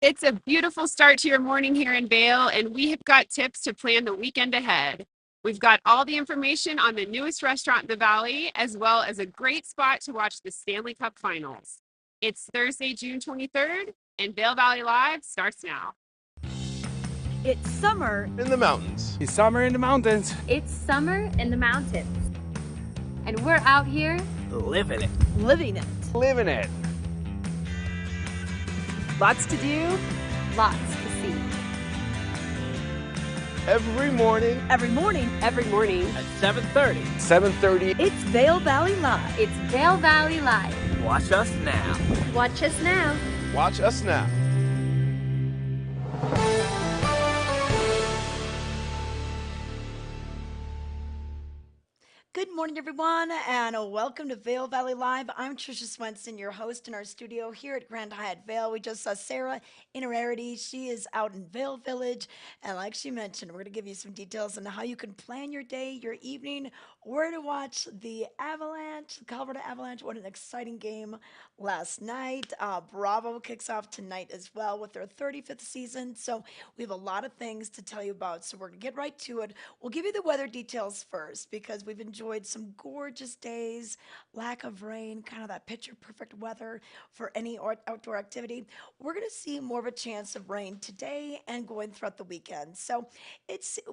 It's a beautiful start to your morning here in Vail, and we have got tips to plan the weekend ahead. We've got all the information on the newest restaurant in the Valley, as well as a great spot to watch the Stanley Cup Finals. It's Thursday, June 23rd, and Vail Valley Live starts now. It's summer in the mountains. It's summer in the mountains. It's summer in the mountains. And we're out here living it. living it. Living it. Lots to do, lots to see. Every morning. every morning. Every morning. At 7:30. 7:30. It's Vail Valley Live. It's Vail Valley Live. Watch us now. Watch us now. Watch us now. Good morning, everyone, and welcome to Vail Valley Live. I'm Trisha Swenson, your host in our studio here at Grand Hyatt Vail. We just saw Sarah in Rarity. She is out in Vail Village, and like she mentioned, we're going to give you some details on how you can plan your day, your evening, where to watch the Avalanche, the Colorado Avalanche. What an exciting game last night. Bravo kicks off tonight as well with their 35th season, so we have a lot of things to tell you about, so we're going to get right to it. We'll give you the weather details first because we've enjoyed some gorgeous days, lack of rain, kind of that picture perfect weather for any outdoor activity. We're going to see more of a chance of rain today and going throughout the weekend. So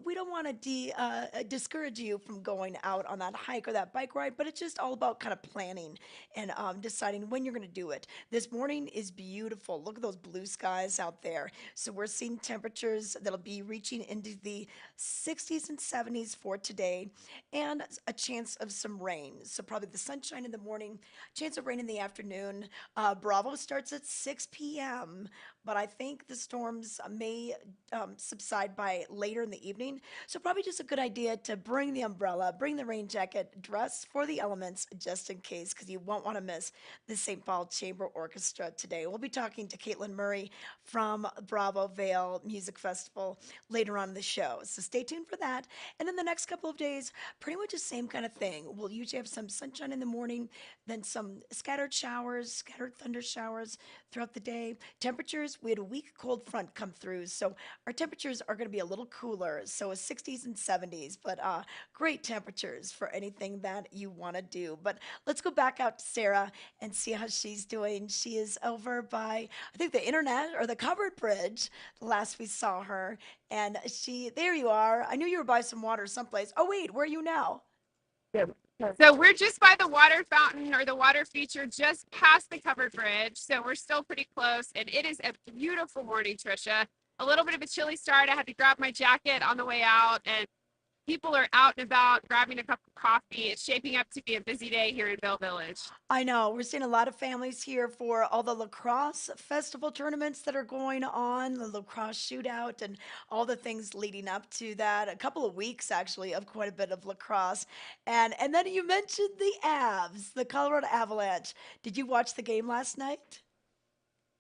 we don't want to discourage you from going out on that hike or that bike ride, but it's just all about kind of planning and deciding when you're going to do it. This morning is beautiful. Look at those blue skies out there. So we're seeing temperatures that'll be reaching into the 60s and 70s for today, and a chance of some rain. So probably the sunshine in the morning, chance of rain in the afternoon. Bravo starts at 6 p.m., but I think the storms may subside by later in the evening. So probably just a good idea to bring the umbrella, bring the rain jacket, dress for the elements just in case, because you won't want to miss the St. Paul Chamber Orchestra today. We'll be talking to Caitlin Murray from Bravo Vail Music Festival later on in the show. So stay tuned for that. And in the next couple of days, pretty much the same kind of thing. We'll usually have some sunshine in the morning, then some scattered showers, scattered thunder showers throughout the day. Temperatures, we had a weak cold front come through, so our temperatures are going to be a little cooler, so a 60s and 70s, but great temperatures for anything that you want to do. But let's go back out to Sarah and see how she's doing. She is over by, I think, the internet or the covered bridge, the last we saw her. And there you are. I knew you were by some water someplace. Oh, wait, where are you now? So we're just by the water fountain or the water feature just past the covered bridge. So we're still pretty close, and it is a beautiful morning, Trisha. A little bit of a chilly start. I had to grab my jacket on the way out, and people are out and about grabbing a cup of coffee. It's shaping up to be a busy day here in Vail Village. I know. We're seeing a lot of families here for all the lacrosse festival tournaments that are going on, the lacrosse shootout, and all the things leading up to that. A couple of weeks, actually, of quite a bit of lacrosse. And then you mentioned the Avs, the Colorado Avalanche. Did you watch the game last night?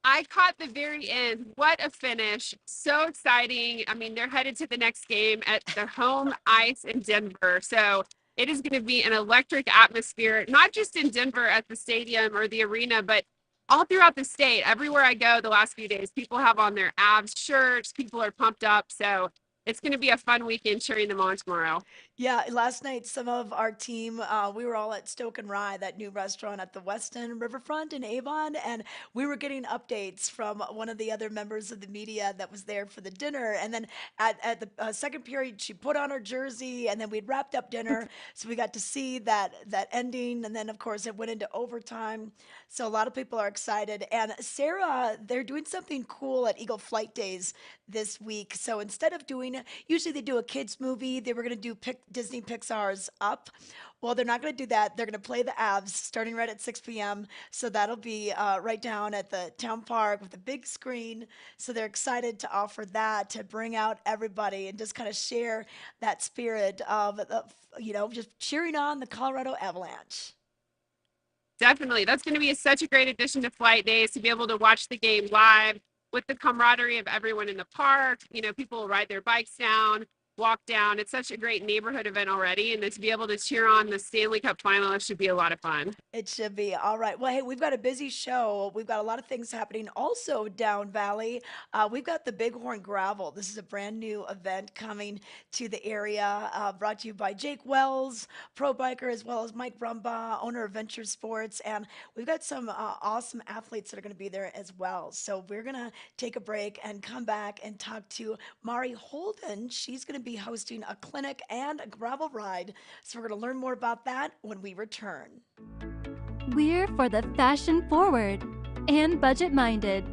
I caught the very end. What a finish. So exciting. I mean, they're headed to the next game at their home ice in Denver. So it is going to be an electric atmosphere, not just in Denver at the stadium or the arena, but all throughout the state. Everywhere I go the last few days, people have on their Avs shirts. People are pumped up. So it's going to be a fun weekend cheering them on tomorrow. Yeah, last night some of our team, we were all at Stoke and Rye, that new restaurant at the Weston Riverfront in Avon, and we were getting updates from one of the other members of the media that was there for the dinner. And then at the second period, she put on her jersey, and then we'd wrapped up dinner, so we got to see that ending. And then, of course, it went into overtime. So a lot of people are excited. And Sarah, they're doing something cool at Eagle Flight Days this week. So instead of doing, usually they do a kids movie, they were going to do Disney Pixar's Up. Well, they're not going to do that. They're going to play the Avs starting right at 6 p.m. So that'll be right down at the town park with a big screen. So they're excited to offer that to bring out everybody and just kind of share that spirit of, just cheering on the Colorado Avalanche. Definitely. That's going to be such a great addition to Flight Days to be able to watch the game live with the camaraderie of everyone in the park. You know, people will ride their bikes down. walk down. It's such a great neighborhood event already, and to be able to cheer on the Stanley Cup finalists should be a lot of fun. It should be. All right. Well, hey, we've got a busy show. We've got a lot of things happening also down Valley. We've got the Bighorn Gravel. This is a brand new event coming to the area, brought to you by Jake Wells, pro biker, as well as Mike Rumbaugh, owner of Venture Sports. And we've got some awesome athletes that are going to be there as well. So we're going to take a break and come back and talk to Mari Holden. She's going to be hosting a clinic and a gravel ride. So we're going to learn more about that when we return. We're for the fashion forward and budget minded.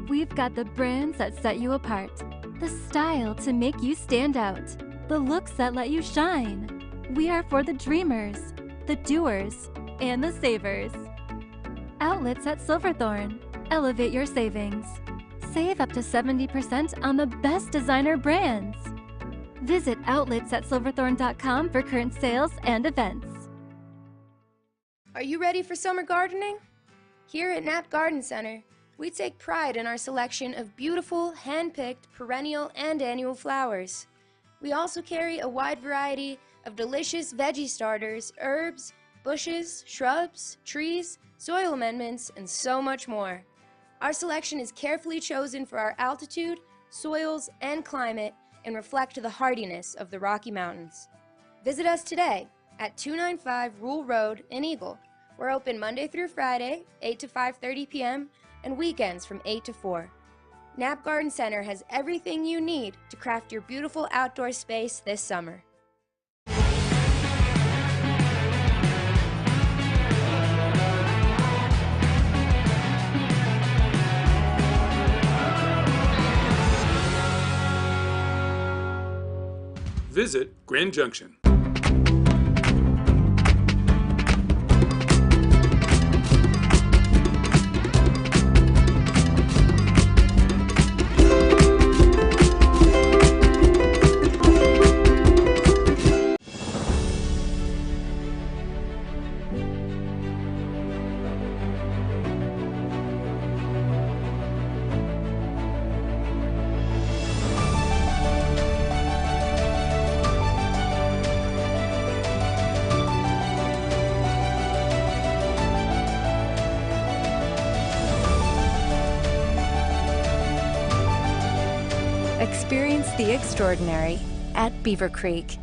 We've got the brands that set you apart, the style to make you stand out, the looks that let you shine. We are for the dreamers, the doers, and the savers. Outlets at Silverthorne. Elevate your savings. Save up to 70% on the best designer brands. Visit outlets@silverthorne.com for current sales and events. Are you ready for summer gardening? Here at Knapp Garden Center, we take pride in our selection of beautiful, hand-picked, perennial and annual flowers. We also carry a wide variety of delicious veggie starters, herbs, bushes, shrubs, trees, soil amendments, and so much more. Our selection is carefully chosen for our altitude, soils, and climate and reflect the hardiness of the Rocky Mountains. Visit us today at 295 Rule Road in Eagle. We're open Monday through Friday, 8 to 5:30 p.m., and weekends from 8 to 4. Knapp Garden Center has everything you need to craft your beautiful outdoor space this summer. Visit Grand Junction. Experience the extraordinary at Beaver Creek.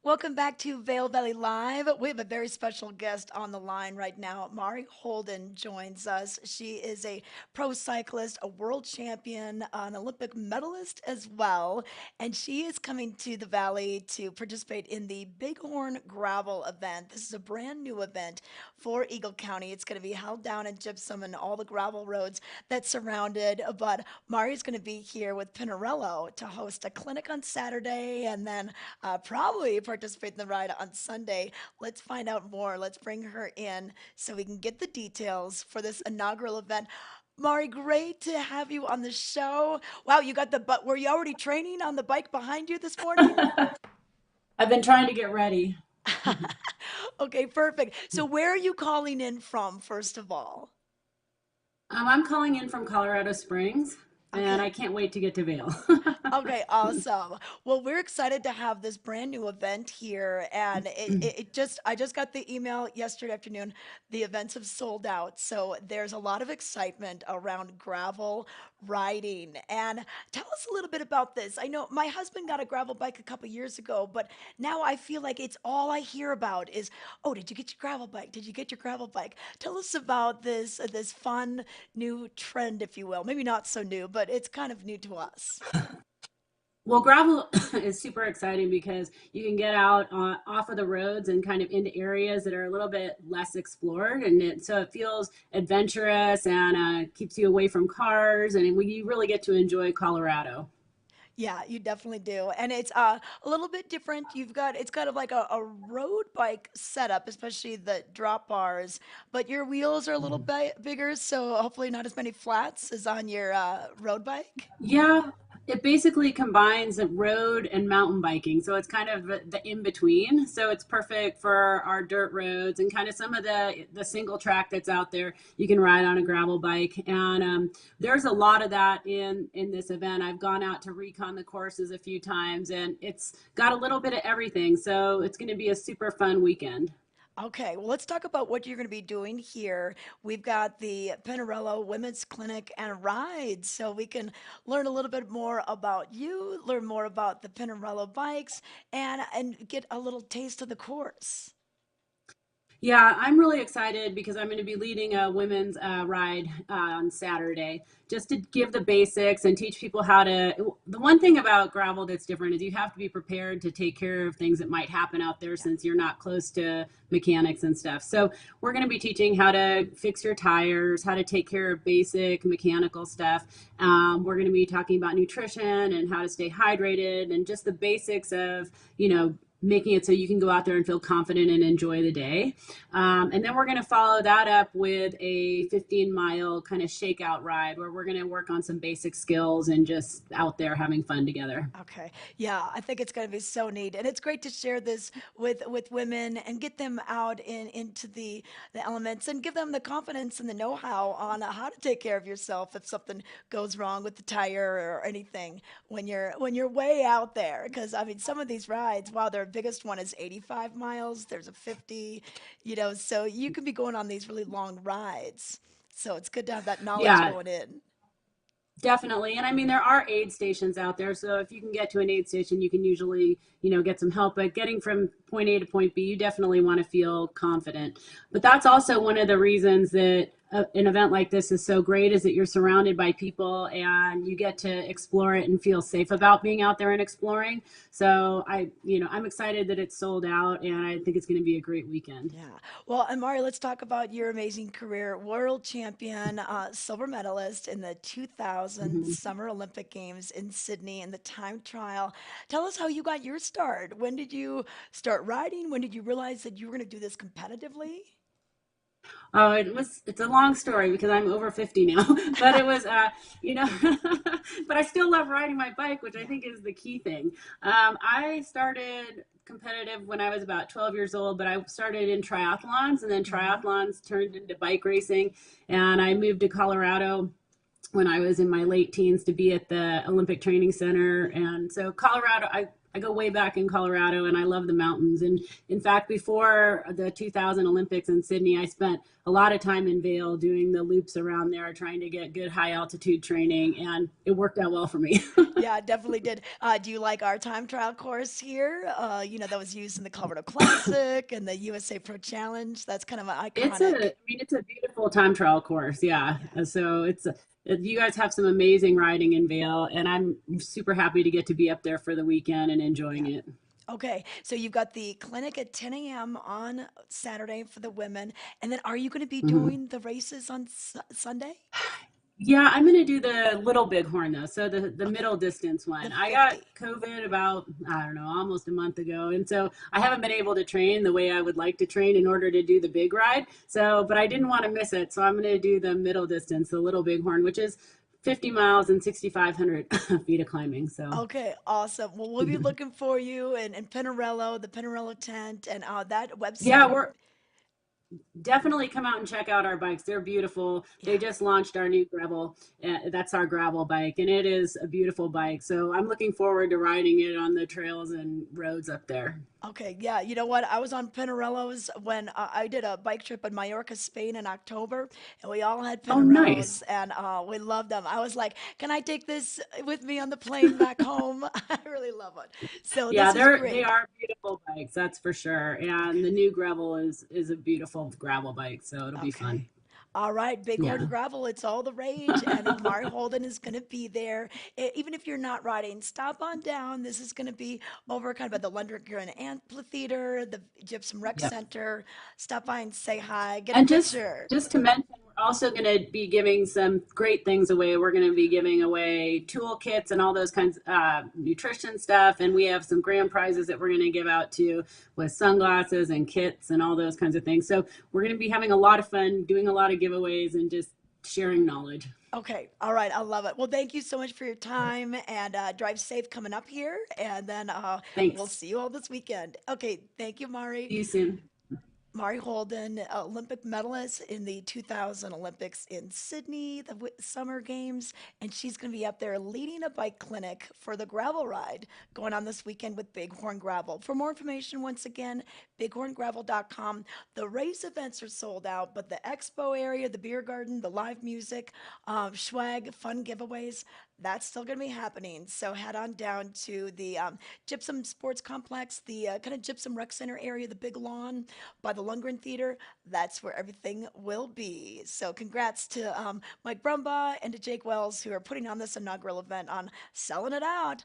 Welcome back to Vail Valley Live. We have a very special guest on the line right now. Mari Holden joins us. She is a pro cyclist, a world champion, an Olympic medalist as well. And she is coming to the Valley to participate in the Bighorn Gravel event. This is a brand new event for Eagle County. It's going to be held down in Gypsum and all the gravel roads that surround it. But Mari's going to be here with Pinarello to host a clinic on Saturday and then probably participate in the ride on Sunday. Let's find out more. Let's bring her in so we can get the details for this inaugural event. Mari, great to have you on the show. Wow, you got the but were you already training on the bike behind you this morning? I've been trying to get ready. Okay, perfect. So where are you calling in from, first of all? I'm calling in from Colorado Springs, and I can't wait to get to Vail. Okay, awesome. Well, we're excited to have this brand new event here, and I just got the email yesterday afternoon. The events have sold out, so there's a lot of excitement around gravel riding. And tell us a little bit about this. I know my husband got a gravel bike a couple years ago, but now I feel like it's all I hear about is, oh, did you get your gravel bike? Did you get your gravel bike? Tell us about this fun new trend, if you will. Maybe not so new, but it's kind of new to us. Well, gravel is super exciting because you can get out off of the roads and kind of into areas that are a little bit less explored, and so it feels adventurous and keeps you away from cars, and you really get to enjoy Colorado. Yeah, you definitely do. And it's a little bit different. It's kind of like a road bike setup, especially the drop bars, but your wheels are a little bit bigger, so hopefully not as many flats as on your road bike. Yeah, It basically combines road and mountain biking. So it's kind of the in between. So it's perfect for our dirt roads and kind of some of the single track that's out there. You can ride on a gravel bike. And there's a lot of that in this event. I've gone out to recon the courses a few times, and it's got a little bit of everything. So it's going to be a super fun weekend. Okay, well, let's talk about what you're going to be doing here. We've got the Pinarello Women's Clinic and Rides, so we can learn a little bit more about you, learn more about the Pinarello bikes, and get a little taste of the course. Yeah, I'm really excited because I'm going to be leading a women's ride on Saturday just to give the basics and teach people how to. The one thing about gravel that's different is you have to be prepared to take care of things that might happen out there since you're not close to mechanics and stuff. So we're going to be teaching how to fix your tires, how to take care of basic mechanical stuff. We're going to be talking about nutrition and how to stay hydrated and just the basics of, making it so you can go out there and feel confident and enjoy the day. And then we're going to follow that up with a 15-mile kind of shakeout ride where we're going to work on some basic skills and just out there having fun together. Okay. Yeah, I think it's going to be so neat, and it's great to share this with women and get them out into the elements and give them the confidence and the know-how on how to take care of yourself if something goes wrong with the tire or anything when you're way out there. Because I mean, some of these rides, wow, their biggest one is 85 miles. There's a 50, so you can be going on these really long rides. So it's good to have that knowledge Yeah, going in. definitely. And I mean, there are aid stations out there. So if you can get to an aid station, you can usually, get some help. But getting from point A to point B, you definitely want to feel confident. But that's also one of the reasons that an event like this is so great is that you're surrounded by people and you get to explore it and feel safe about being out there and exploring. So I'm excited that it's sold out and I think it's going to be a great weekend. Yeah. Well, and Mari, let's talk about your amazing career. World champion, silver medalist in the 2000 Mhm. Summer Olympic Games in Sydney in the time trial. Tell us how you got your start. When did you start riding? When did you realize that you were going to do this competitively? Oh, it's a long story because I'm over 50 now, but it was, you know, but I still love riding my bike, which I Yeah. think is the key thing. I started competitive when I was about 12 years old, but I started in triathlons and then Hmm. triathlons turned into bike racing. And I moved to Colorado when I was in my late teens to be at the Olympic Training Center. And so Colorado, I go way back in Colorado and I love the mountains. And in fact, before the 2000 Olympics in Sydney, I spent a lot of time in Vail doing the loops around there, trying to get good high altitude training. And it worked out well for me. Yeah, it definitely did. Do you like our time trial course here? That was used in the Colorado Classic and the USA Pro Challenge. That's kind of an iconic. It's a beautiful time trial course. Yeah. Yeah. So you guys have some amazing riding in Vail, and I'm super happy to get to be up there for the weekend and enjoying Yeah. it. Okay, so you've got the clinic at 10 a.m. on Saturday for the women, and then are you going to be Mhm. doing the races on Sunday? Yeah, I'm gonna do the little bighorn though. So the Okay, middle distance the one. I got 50. COVID about, I don't know, almost a month ago. And so I haven't been able to train the way I would like to train in order to do the big ride. So, but I didn't want to miss it. So I'm gonna do the middle distance, the little bighorn, which is 50 miles and 6,500 feet of climbing. So Okay, awesome. Well, we'll be looking for you in Pinarello, the Pinarello tent, and that yeah, website. we're definitely come out and check out our bikes. They're beautiful. Yeah. They just launched our new gravel. That's our gravel bike, and it is a beautiful bike. So I'm looking forward to riding it on the trails and roads up there. Okay, yeah, you know what? I was on Pinarellos when I did a bike trip in Mallorca, Spain in October, and we all had Oh, nice. Pinarellos, and we loved them. I was like, can I take this with me on the plane back home? I really love it. So Yeah, this is they great. are beautiful bikes, that's for sure. And the new gravel is a beautiful gravel bike, so it'll be Okay. fun. All right, Bighorn Yeah. Gravel, it's all the rage, and Mari Holden is going to be there. Even if you're not riding, stop on down. This is going to be over kind of at the Lundgren Amphitheater, the Gypsum Rec Yep. Center. Stop by and say hi, get a And picture. just to mention, we're also going to be giving some great things away. We're going to be giving away toolkits and all those kinds of nutrition stuff. And we have some grand prizes that we're going to give out to with sunglasses and kits and all those kinds of things. So we're going to be having a lot of fun, doing a lot of giveaways and just sharing knowledge. Okay. All right. I love it. Well, thank you so much for your time and drive safe coming up here. And then we'll Thanks. see you all this weekend. Okay. Thank you, Mari. See you soon. Mari Holden, Olympic medalist in the 2000 Olympics in Sydney, the Summer Games, and she's going to be up there leading a bike clinic for the gravel ride going on this weekend with Bighorn Gravel. For more information, once again, bighorngravel.com. The race events are sold out, but the expo area, the beer garden, the live music, swag, fun giveaways, that's still going to be happening. So head on down to the Gypsum Sports Complex, the kind of Gypsum Rec Center area, the big lawn by the Lundgren Theater. That's where everything will be. So congrats to Mike Brumbaugh and to Jake Wells who are putting on this inaugural event on selling it out.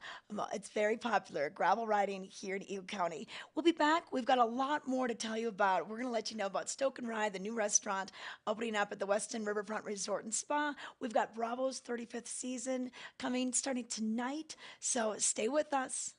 It's very popular, gravel riding here in Eagle County. We'll be back. We've got a lot more to tell you about. We're going to let you know about Stoke and Rye, the new restaurant opening up at the Weston Riverfront Resort and Spa. We've got Bravo's 35th season coming starting tonight. So stay with us.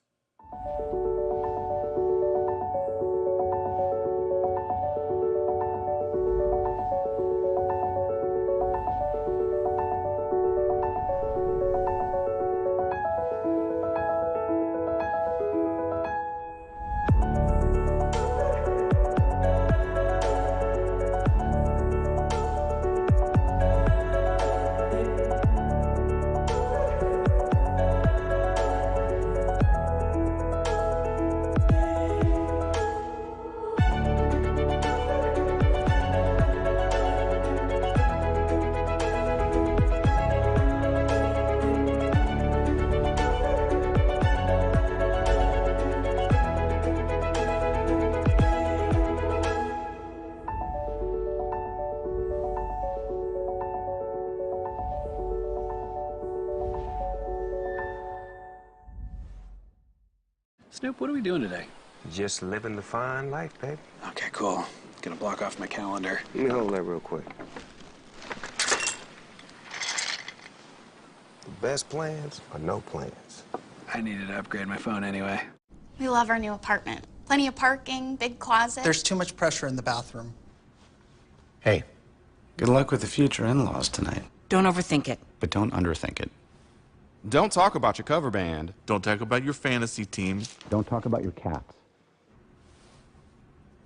Snoop, what are we doing today? Just living the fine life, baby. Okay, cool. Gonna block off my calendar. Let me hold that real quick. The best plans are no plans. I needed to upgrade my phone anyway. We love our new apartment. Plenty of parking, big closet. There's too much pressure in the bathroom. Hey, good luck with the future in-laws tonight. Don't overthink it. But don't underthink it. Don't talk about your cover band. Don't talk about your fantasy team. Don't talk about your cats.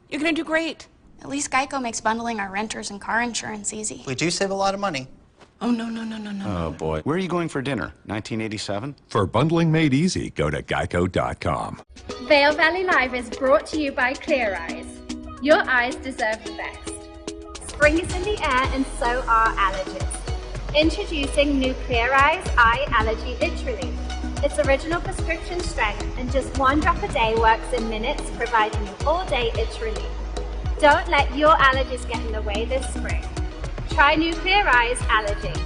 You're gonna do great. At least Geico makes bundling our renters and car insurance easy. We do save a lot of money. Oh, no. Oh, boy. Where are you going for dinner? 1987? For bundling made easy, go to geico.com. Vail Valley Live is brought to you by Clear Eyes. Your eyes deserve the best. Spring is in the air and so are allergies. Introducing new Clear Eyes Eye Allergy Itch Relief. It's original prescription strength and just one drop a day works in minutes, providing you all-day itch relief. Don't let your allergies get in the way this spring. Try new Clear Eyes Allergy.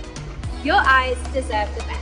Your eyes deserve the best.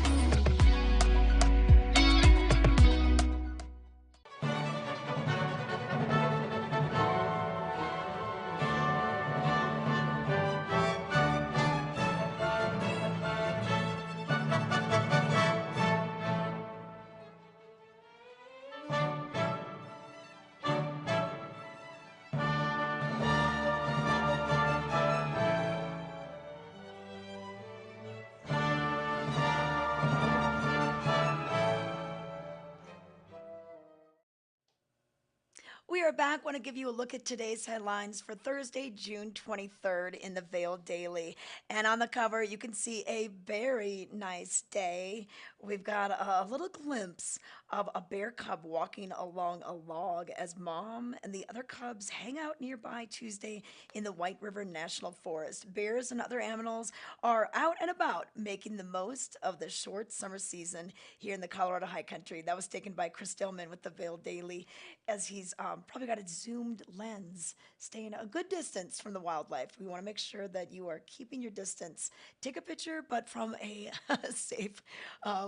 We are back. Want to give you a look at today's headlines for Thursday, June 23rd in the Vail Daily. And on the cover, you can see a very nice day. We've got a little glimpse of a bear cub walking along a log as mom and the other cubs hang out nearby Tuesday in the White River National Forest. Bears and other animals are out and about making the most of the short summer season here in the Colorado High Country. That was taken by Chris Dillman with the Vail Daily as he's probably got a zoomed lens, staying a good distance from the wildlife. We want to make sure that you are keeping your distance. Take a picture, but from a safe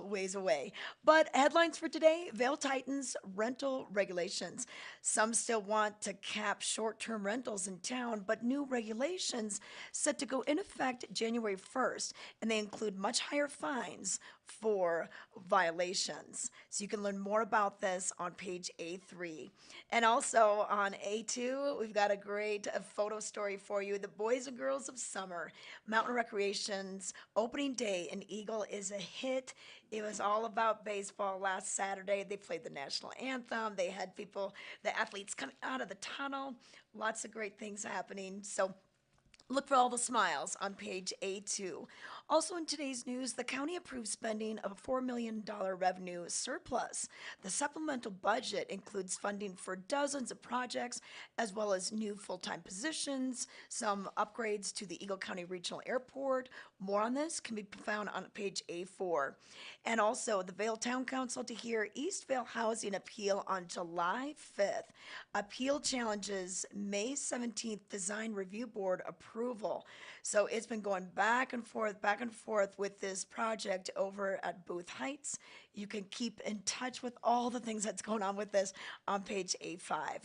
ways away. But headlines for today, Vail tightens rental regulations. Some still want to cap short-term rentals in town, but new regulations set to go in effect January 1st, and they include much higher fines for violations. So you can learn more about this on page A3. And also on A2, we've got a great photo story for you. The Boys and Girls of Summer, Mountain Recreation's opening day in Eagle is a hit. It was all about baseball last Saturday. They played the national anthem. They had people, the athletes coming out of the tunnel. Lots of great things happening. So look for all the smiles on page A2. Also in today's news, the county approved spending of a $4 million revenue surplus. The supplemental budget includes funding for dozens of projects, as well as new full-time positions, some upgrades to the Eagle County Regional Airport. More on this can be found on page A4. And also the Vail Town Council to hear East Vail Housing Appeal on July 5th. Appeal challenges May 17th Design Review Board approval. So it's been going back and forth with this project over at Booth Heights. You can keep in touch with all the things that's going on with this on page A5.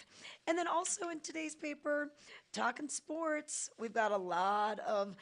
And then also in today's paper, talking sports, we've got a lot of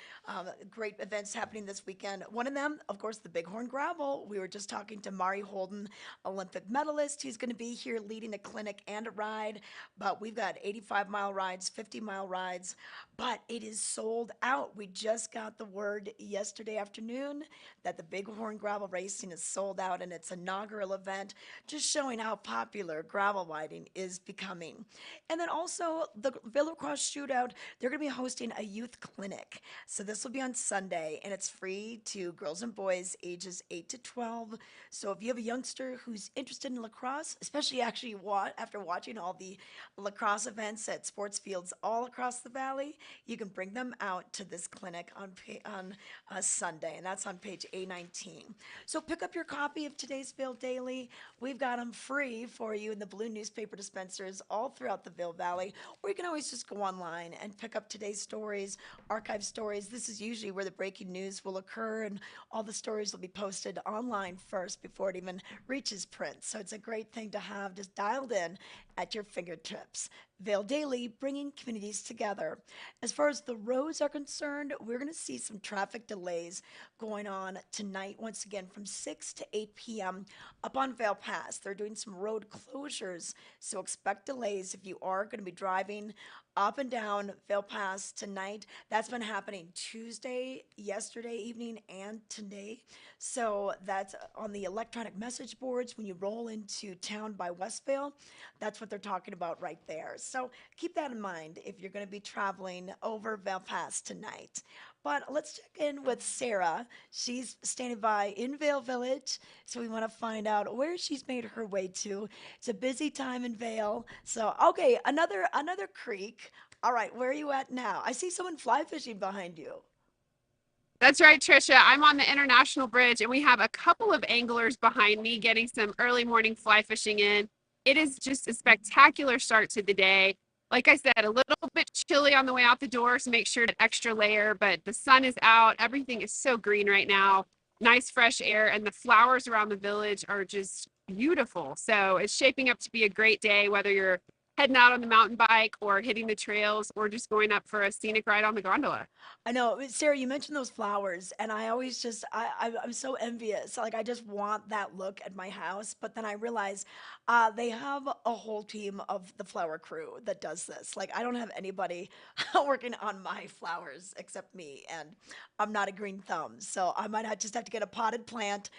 great events happening this weekend. One of them, of course, the Bighorn Gravel. We were just talking to Mari Holden, Olympic medalist. He's going to be here leading a clinic and a ride. But we've got 85-mile rides, 50-mile rides, but it is sold out. We just got the word yesterday afternoon that the Bighorn Gravel Racing is sold out in its inaugural event, just showing how popular gravel riding is becoming. And then also the Vail Lacrosse Shootout, they're going to be hosting a youth clinic. So this will be on Sunday, and it's free to girls and boys ages 8 to 12. So if you have a youngster who's interested in lacrosse, especially actually after watching all the lacrosse events at sports fields all across the valley, you can bring them out to this clinic on Sunday, and that's on page A19. So pick up your copy of today's Vail Daily. We've got them free for you in the blue newspaper dispensers all throughout the Vail Valley, or you can always just go online and pick up today's stories, archive stories. This is usually where the breaking news will occur, and all the stories will be posted online first before it even reaches print. So it's a great thing to have just dialed in at your fingertips. Vail Daily, bringing communities together. As far as the roads are concerned, we're going to see some traffic delays going on tonight, once again, from 6 to 8 p.m. up on Vail Pass. They're doing some road closures, so expect delays if you are going to be driving up and down Vail Pass tonight. That's been happening Tuesday, yesterday evening, and today. So that's on the electronic message boards when you roll into town by Westvale. That's what they're talking about right there. So keep that in mind if you're going to be traveling over Vail Pass tonight. But let's check in with Sarah. She's standing by in Vail Village, so we want to find out where she's made her way to. It's a busy time in Vail. So, okay, another creek. All right, where are you at now? I see someone fly fishing behind you. That's right, Trisha. I'm on the International Bridge, and we have a couple of anglers behind me getting some early morning fly fishing in. It is just a spectacular start to the day. Like I said, a little bit chilly on the way out the door, so make sure to extra layer, but the sun is out. Everything is so green right now. Nice fresh air, and the flowers around the village are just beautiful. So it's shaping up to be a great day, whether you're heading out on the mountain bike or hitting the trails or just going up for a scenic ride on the gondola. I know, Sarah, you mentioned those flowers, and I always just, I'm so envious. Like, I just want that look at my house. But then I realize they have a whole team of the flower crew that does this. Like, I don't have anybody working on my flowers except me, and I'm not a green thumb. So I might just have to get a potted plant,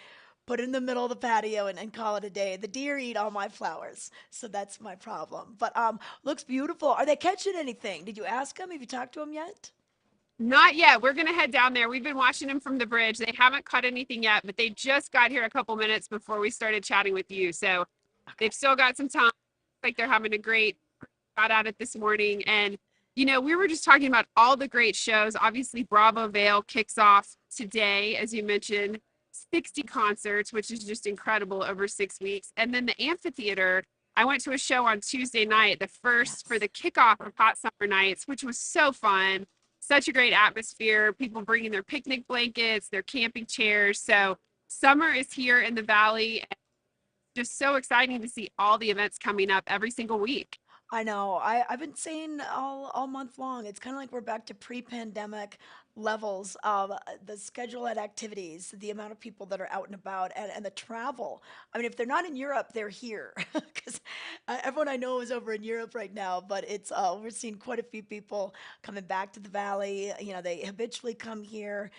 put it in the middle of the patio, and call it a day. The deer eat all my flowers, so that's my problem. But looks beautiful. Are they catching anything? Did you ask them? Have you talked to them yet? Not yet. We're going to head down there. We've been watching them from the bridge. They haven't caught anything yet, but they just got here a couple minutes before we started chatting with you. So they've still got some time. Like they're having a great shot at it this morning. And, you know, we were just talking about all the great shows. Obviously, Bravo Vail kicks off today, as you mentioned, 60 concerts, which is just incredible over 6 weeks. And then the amphitheater. I went to a show on Tuesday night, the first for the kickoff of Hot Summer Nights, which was so fun. Such a great atmosphere. People bringing their picnic blankets, their camping chairs. So summer is here in the valley. And just so exciting to see all the events coming up every single week. I know. I've been saying all month long. It's kind of like we're back to pre-pandemic levels of the schedule and activities, the amount of people that are out and about, and the travel. I mean, if they're not in Europe, they're here because everyone I know is over in Europe right now. But it's we're seeing quite a few people coming back to the valley. You know, they habitually come here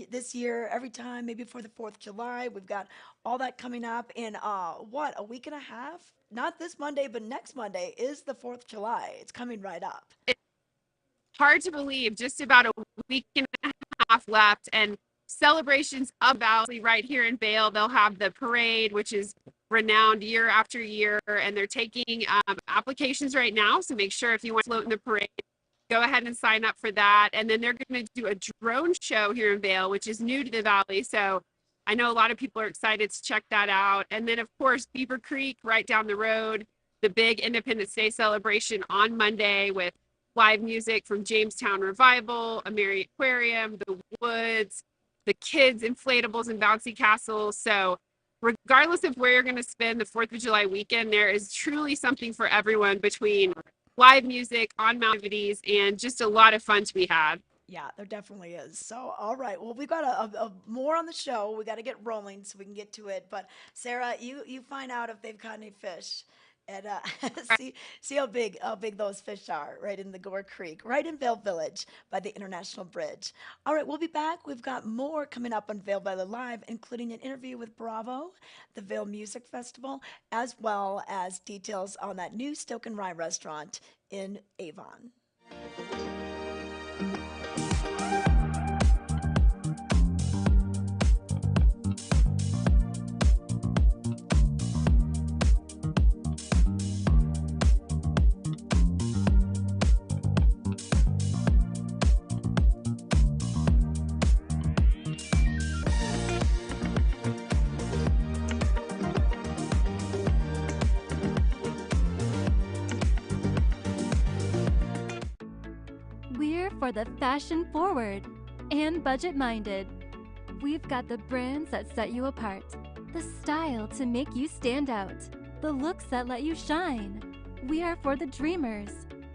this year, every time, maybe for the 4th of July. We've got all that coming up in what, a week and a half? Not this Monday, but next Monday is the 4th of July. It's coming right up. Hard to believe, just about a week and a half left, and celebrations of Valley right here in Vail. They'll have the parade, which is renowned year after year, and they're taking applications right now. So make sure if you want to float in the parade, go ahead and sign up for that. And then they're going to do a drone show here in Vail, which is new to the Valley. So I know a lot of people are excited to check that out. And then, of course, Beaver Creek right down the road, the big Independence Day celebration on Monday with live music from Jamestown Revival, a Merry Aquarium, the Woods, the kids' inflatables and bouncy castles. So regardless of where you're going to spend the 4th of July weekend, there is truly something for everyone between live music, on activities, and just a lot of fun to be had. Yeah, there definitely is. So, all right. Well, we've got a more on the show. We got to get rolling so we can get to it. But Sarah, you find out if they've caught any fish, and see how big those fish are right in the Gore Creek, right in Vail Village by the International Bridge. All right, we'll be back. We've got more coming up on Vail Valley Live, including an interview with Bravo, the Vail Music Festival, as well as details on that new Stoke and Rye restaurant in Avon. We're for the fashion forward and budget minded. We've got the brands that set you apart, the style to make you stand out, the looks that let you shine. We are for the dreamers,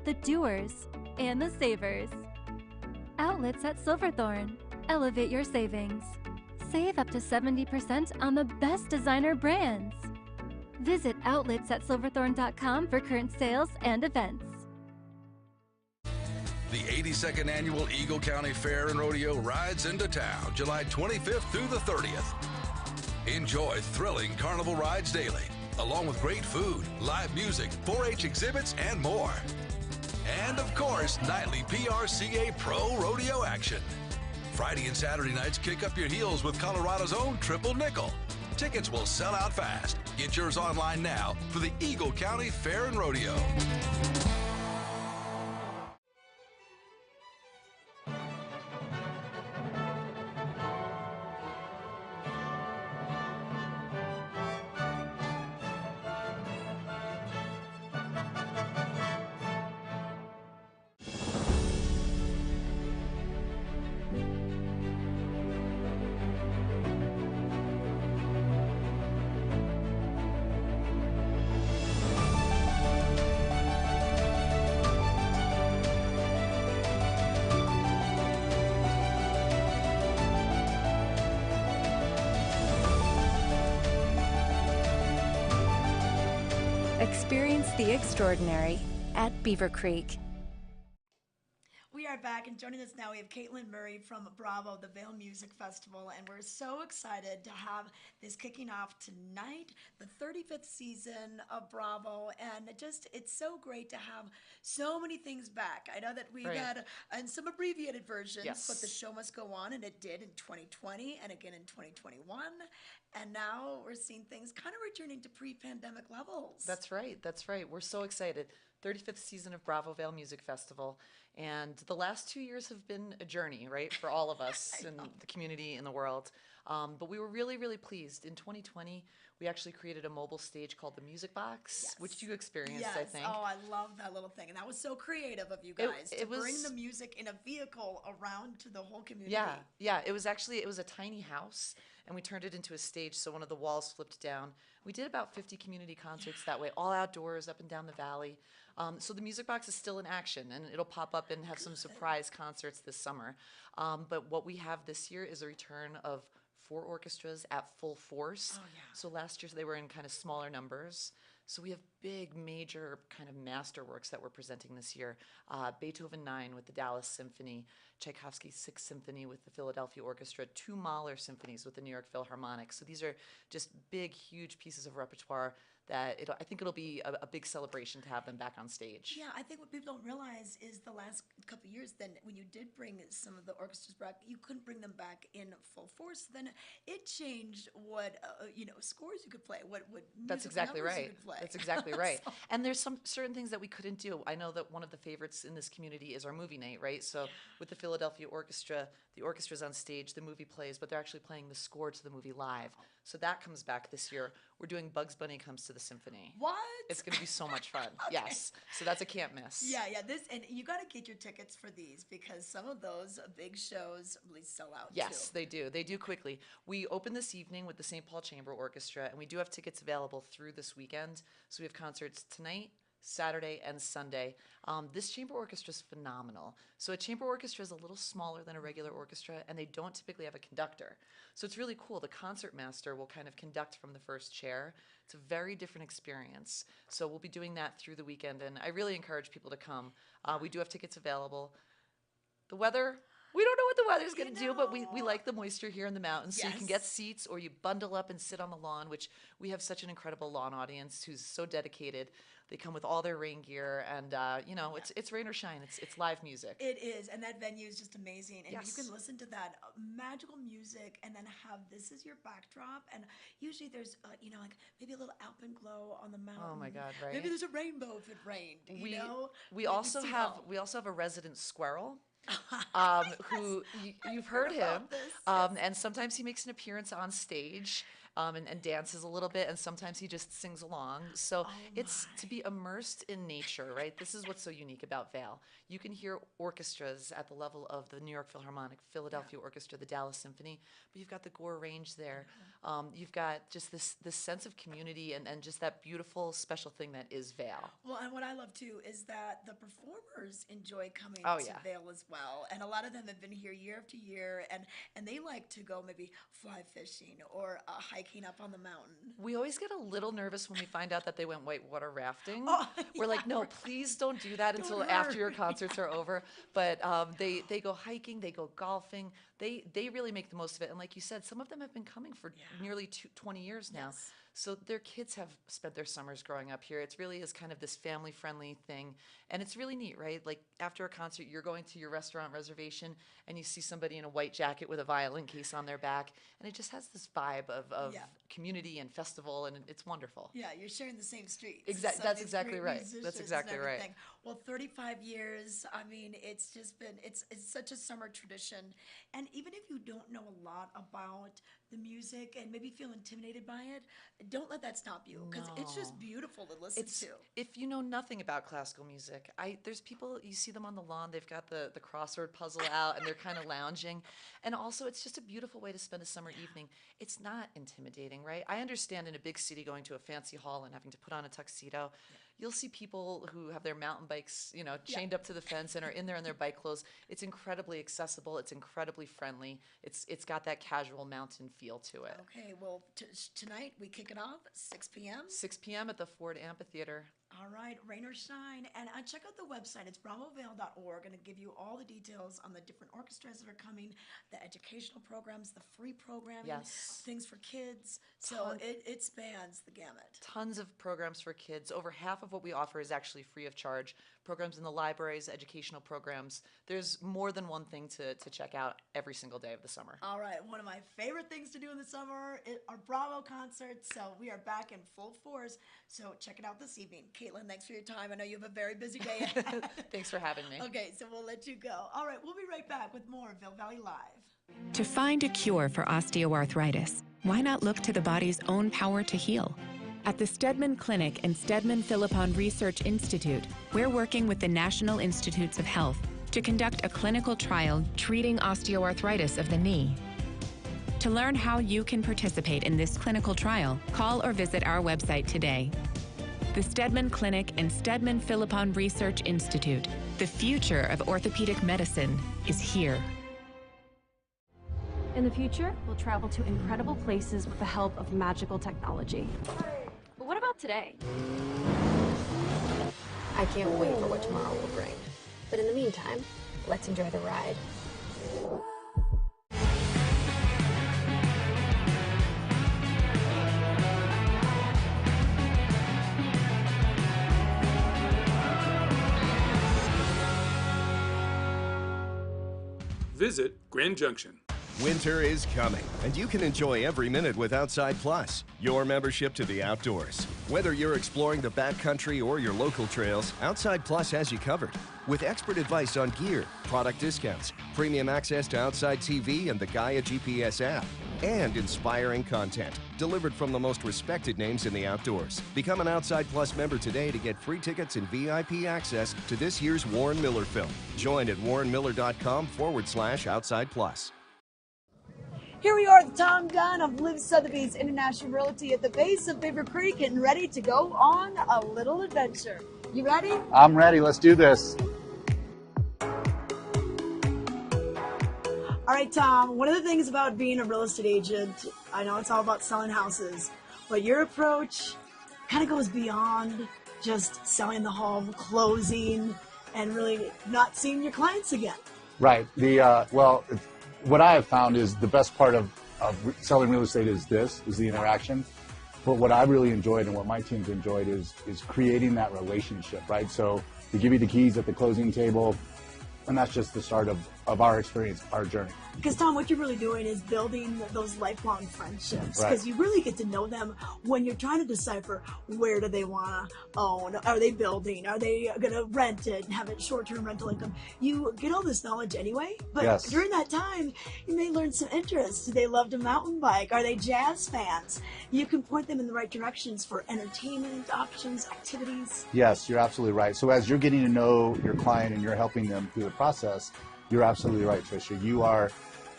the doers, and the savers. Outlets at Silverthorne. Elevate your savings. Save up to 70% on the best designer brands. Visit outletsatsilverthorne.com for current sales and events. The 82nd Annual Eagle County Fair and Rodeo rides into town July 25th through the 30th. Enjoy thrilling carnival rides daily, along with great food, live music, 4-H exhibits, and more. And of course, nightly PRCA Pro Rodeo action. Friday and Saturday nights kick up your heels with Colorado's own Triple Nickel. Tickets will sell out fast. Get yours online now for the Eagle County Fair and Rodeo. Experience the extraordinary at Beaver Creek. We are back, and joining us now, we have Caitlin Murray from Bravo, the Vail Music Festival, and we're so excited to have this kicking off tonight, the 35th season of Bravo, and it's so great to have so many things back. I know that we've had and some abbreviated versions, but the show must go on, and it did in 2020 and again in 2021, and now we're seeing things kind of returning to pre-pandemic levels. That's right. That's right. We're so excited. 35th season of Bravo Vail Music Festival. And the last 2 years have been a journey, right, for all of us in the community, in the world. But we were really, really pleased. In 2020, we actually created a mobile stage called the Music Box, which you experienced, I think. Oh, I love that little thing. And that was so creative of you guys to bring the music in a vehicle around to the whole community. Yeah. It was a tiny house. and we turned it into a stage, so one of the walls flipped down. We did about 50 community concerts that way, all outdoors, up and down the valley. So the music box is still in action, and it'll pop up and have some surprise concerts this summer. But what we have this year is a return of 4 orchestras at full force. Oh, yeah. So last year they were in kind of smaller numbers. So we have big, major kind of masterworks that we're presenting this year. Beethoven 9 with the Dallas Symphony, Tchaikovsky's 6th Symphony with the Philadelphia Orchestra, 2 Mahler symphonies with the New York Philharmonic. So these are just big, huge pieces of repertoire that I think it'll be a big celebration to have them back on stage. Yeah, I think what people don't realize is the last couple of years, then when you did bring some of the orchestras back, you couldn't bring them back in full force. Then it changed what scores you could play, what That's music exactly numbers you right. could play. That's exactly right. And there's some certain things that we couldn't do. I know that one of the favorites in this community is our movie night, right? So with the Philadelphia Orchestra, the orchestra's on stage, the movie plays, but they're actually playing the score to the movie live. So that comes back this year. We're doing Bugs Bunny Comes to the Symphony. What? It's going to be so much fun. Okay. Yes. So that's a can't miss. Yeah, and you got to get your tickets for these because some of those big shows really sell out Yes, too. they do. They do quickly. We open this evening with the St. Paul Chamber Orchestra, and we do have tickets available through this weekend. So we have concerts tonight, Saturday, and Sunday. This chamber orchestra is phenomenal. So a chamber orchestra is a little smaller than a regular orchestra, and they don't typically have a conductor. So it's really cool. The concertmaster will kind of conduct from the first chair. It's a very different experience. So we'll be doing that through the weekend, and I really encourage people to come. We do have tickets available. The weather, we don't know what the weather's going to do, but we like the moisture here in the mountains. So you can get seats or you bundle up and sit on the lawn, which we have such an incredible lawn audience who's so dedicated. They come with all their rain gear, and it's rain or shine. It's live music. It is, and that venue is just amazing. And Yes. you can listen to that magical music and then have this as your backdrop. And usually there's, like maybe a little alpenglow on the mountain. Oh my God, right? Maybe there's a rainbow if it rained. We You also see have all. a resident squirrel. Who you've heard him, and sometimes he makes an appearance on stage and dances a little bit, and sometimes he just sings along. So it's to be immersed in nature, right? This is what's so unique about Vail. You can hear orchestras at the level of the New York Philharmonic, Philadelphia Orchestra, the Dallas Symphony, but you've got the Gore Range there. You've got just this sense of community and just that beautiful, special thing that is Vail. Well, and what I love too is that the performers enjoy coming Oh, to yeah. Vail as well, and a lot of them have been here year after year, and they like to go maybe fly fishing or hiking up on the mountain. We always get a little nervous when we find out that they went whitewater rafting. Oh, We're like, no, please don't do that until Don't after hurt. your concerts are over. But they go hiking, they go golfing. They really make the most of it. And like you said, some of them have been coming for nearly 20 years now. Yes. So their kids have spent their summers growing up here. It really is kind of this family-friendly thing. And it's really neat, right? Like after a concert, you're going to your restaurant reservation and you see somebody in a white jacket with a violin case on their back. And it just has this vibe of community and festival, and it's wonderful. Yeah, you're sharing the same streets. Exactly. So That's these exactly great right. musicians That's and exactly right. everything. Well, 35 years. I mean, it's just been it's such a summer tradition. And even if you don't know a lot about the music and maybe feel intimidated by it, don't let that stop you because it's just beautiful to listen to. If you know nothing about classical music, there's people, you see them on the lawn, they've got the crossword puzzle out and they're kind of lounging. And also, it's just a beautiful way to spend a summer evening. It's not intimidating, right? I understand in a big city going to a fancy hall and having to put on a tuxedo. You'll see people who have their mountain bikes, chained up to the fence and are in there in their bike clothes. It's incredibly accessible. It's incredibly friendly. It's got that casual mountain feel to it. Okay, well, tonight we kick it off 6 p.m. 6 p.m. at the Ford Amphitheater. All right, rain or shine. And check out the website. It's bravovail.org. Going to give you all the details on the different orchestras that are coming, the educational programs, the free programming, Yes. things for kids. So it spans the gamut. Tons of programs for kids. Over half of what we offer is actually free of charge. Programs in the libraries, educational programs. There's more than one thing to check out every single day of the summer. All right, one of my favorite things to do in the summer are Bravo concerts. So we are back in full force. So check it out this evening. Caitlin, thanks for your time. I know you have a very busy day. Thanks for having me. Okay, so we'll let you go. All right, we'll be right back with more Vail Valley Live. To find a cure for osteoarthritis, why not look to the body's own power to heal? At the Stedman Clinic and Stedman Philippon Research Institute, we're working with the National Institutes of Health to conduct a clinical trial treating osteoarthritis of the knee. To learn how you can participate in this clinical trial, call or visit our website today. The Stedman Clinic and Stedman Philippon Research Institute. The future of orthopedic medicine is here. In the future, we'll travel to incredible places with the help of magical technology. But what about today? I can't wait for what tomorrow will bring. But in the meantime, let's enjoy the ride. Visit Grand Junction. Winter is coming, and you can enjoy every minute with Outside Plus, your membership to the outdoors. Whether you're exploring the backcountry or your local trails, Outside Plus has you covered. With expert advice on gear, product discounts, premium access to Outside TV and the Gaia GPS app, and inspiring content delivered from the most respected names in the outdoors. Become an Outside Plus member today to get free tickets and VIP access to this year's Warren Miller film. Join at warrenmiller.com/Outside Plus. Here we are at the Tom Gunn of Liv Sotheby's International Realty at the base of Beaver Creek, getting ready to go on a little adventure. You ready? I'm ready. Let's do this. All right, Tom, one of the things about being a real estate agent, I know it's all about selling houses, but your approach kind of goes beyond just selling the home, closing, and really not seeing your clients again. Right. What I have found is the best part of selling real estate is the interaction. But what I really enjoyed and what my team's enjoyed is creating that relationship, right? So we give you the keys at the closing table, and that's just the start of our experience, our journey. Because, Tom, what you're really doing is building those lifelong friendships. Because Right. you really get to know them when you're trying to decipher where do they want to own. Are they building? Are they going to rent it and have it short-term rental income? You get all this knowledge anyway. But Yes. during that time, you may learn some interests. Do they love to mountain bike? Are they jazz fans? You can point them in the right directions for entertainment options, activities. Yes, you're absolutely right. So as you're getting to know your client and you're helping them through the process, you're absolutely right, Tricia. You are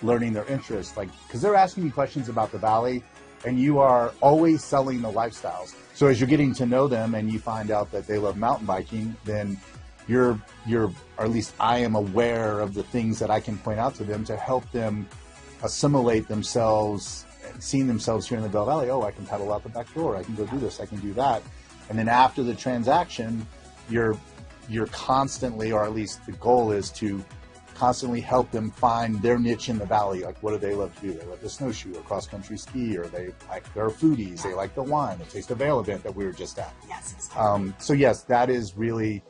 learning their interests, because they're asking you questions about the valley, and you are always selling the lifestyles. So as you're getting to know them and you find out that they love mountain biking, then or at least I am aware of the things that I can point out to them to help them assimilate themselves, seeing themselves here in the Vail Valley. Oh, I can pedal out the back door. I can go do this. I can do that. And then after the transaction, you're constantly, or at least the goal is to constantly help them find their niche in the valley. Like, what do they love to do? They love to snowshoe or cross-country ski, or they're foodies. They like the wine, the Taste of Vail event that we were just at. Yes. So yes, that is really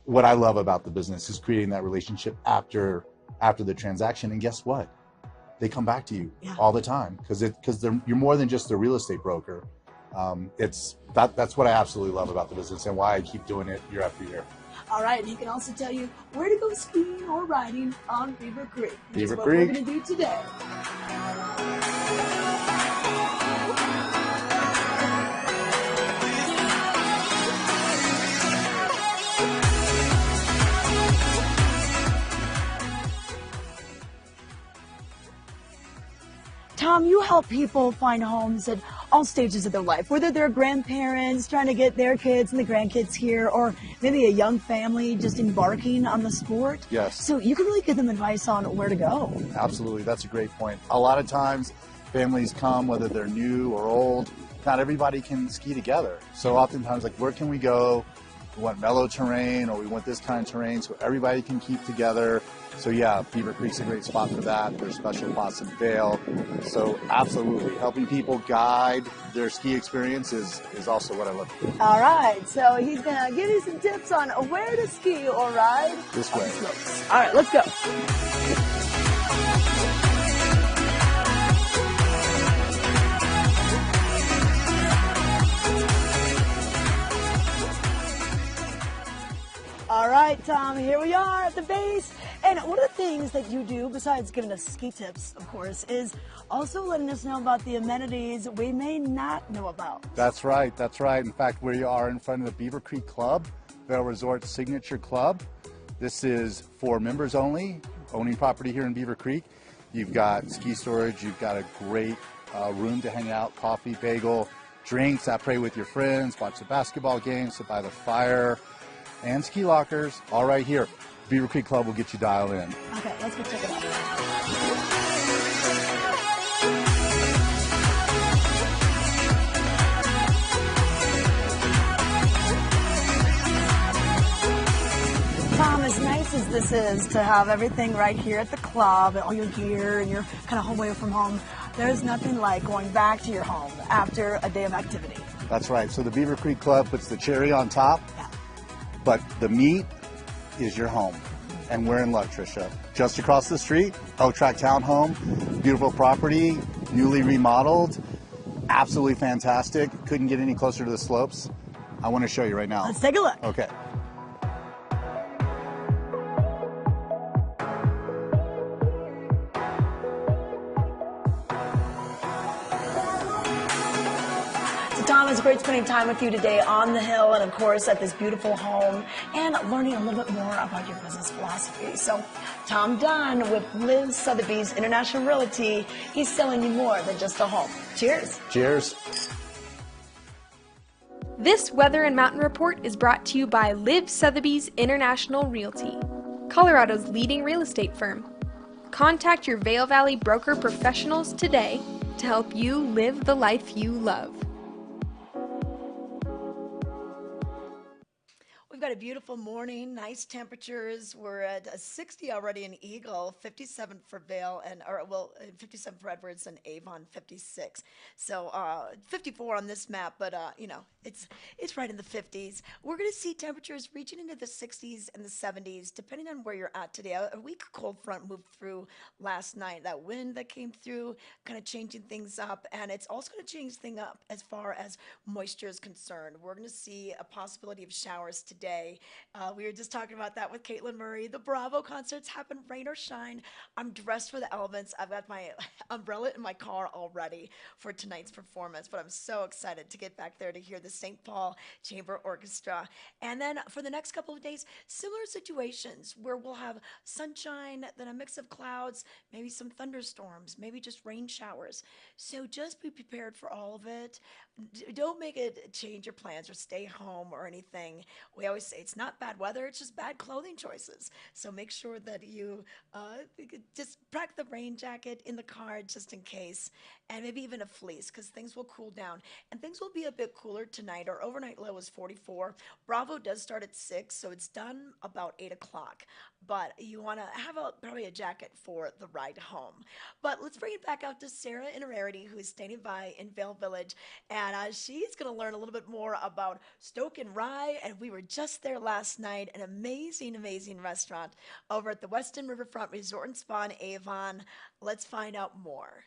what I love about the business, is creating that relationship after the transaction. And guess what? They come back to you all the time because you're more than just a real estate broker. That's what I absolutely love about the business and why I keep doing it year after year. All right, and he can also tell you where to go skiing or riding on Beaver Creek, which is Beaver what Creek. we're going to do today. Tom, you help people find homes at all stages of their life, whether they're grandparents trying to get their kids and the grandkids here, or maybe a young family just embarking on the sport. Yes. So you can really give them advice on where to go. Absolutely, that's a great point. A lot of times families come, whether they're new or old, not everybody can ski together. So oftentimes, like, where can we go? We want mellow terrain, or we want this kind of terrain so everybody can keep together. So yeah, Beaver Creek's a great spot for that. There's special spots in Vail. So absolutely, helping people guide their ski experience is also what I love to do. All right, so he's going to give you some tips on where to ski or ride. This on way. the slopes. All right, let's go. All right, Tom, here we are at the base. And one of the things that you do, besides giving us ski tips, of course, is also letting us know about the amenities we may not know about. That's right, that's right. In fact, we are in front of the Beaver Creek Club, Vail Resort Signature Club. This is for members only, owning property here in Beaver Creek. You've got ski storage. You've got a great room to hang out, coffee, bagel, drinks, at pray with your friends, watch the basketball games, sit by the fire, and ski lockers, all right here. Beaver Creek Club will get you dialed in. Okay, let's go check it out. Tom, as nice as this is to have everything right here at the club, all your gear and your kind of home away from home, there's nothing like going back to your home after a day of activity. That's right. So the Beaver Creek Club puts the cherry on top, but the meat is your home. And we're in luck, Tricia. Just across the street, Oak Track Townhome, beautiful property, newly remodeled, absolutely fantastic. Couldn't get any closer to the slopes. I want to show you right now. Let's take a look. Okay. Tom, it's great spending time with you today on the hill and, of course, at this beautiful home and learning a little bit more about your business philosophy. So, Tom Dunn with Liv Sotheby's International Realty, he's selling you more than just a home. Cheers. Cheers. This Weather and Mountain Report is brought to you by Liv Sotheby's International Realty, Colorado's leading real estate firm. Contact your Vail Valley broker professionals today to help you live the life you love. We've got a beautiful morning, nice temperatures. We're at 60 already in Eagle, 57 for Vail, 57 for Edwards, and Avon 56. So 54 on this map, but it's right in the 50s. We're going to see temperatures reaching into the 60s and the 70s, depending on where you're at today. A weak cold front moved through last night. That wind that came through, kind of changing things up, and it's also going to change things up as far as moisture is concerned. We're going to see a possibility of showers today. We were just talking about that with Caitlin Murray. The Bravo concerts happen, rain or shine. I'm dressed for the elements. I've got my umbrella in my car already for tonight's performance, but I'm so excited to get back there to hear the St. Paul Chamber Orchestra. And then for the next couple of days, similar situations where we'll have sunshine, then a mix of clouds, maybe some thunderstorms, maybe just rain showers. So just be prepared for all of it. Don't make it change your plans or stay home or anything. We always say it's not bad weather, it's just bad clothing choices. So make sure that you just pack the rain jacket in the car just in case, and maybe even a fleece because things will cool down. And things will be a bit cooler tonight. Our overnight low is 44. Bravo does start at 6, so it's done about 8 o'clock. But you want to have probably a jacket for the ride home. But let's bring it back out to Sarah Inararity, who is standing by in Vail Village, and she's going to learn a little bit more about Stoke and Rye. And we were just there last night, an amazing, amazing restaurant over at the Weston Riverfront Resort and Spa in Avon. Let's find out more.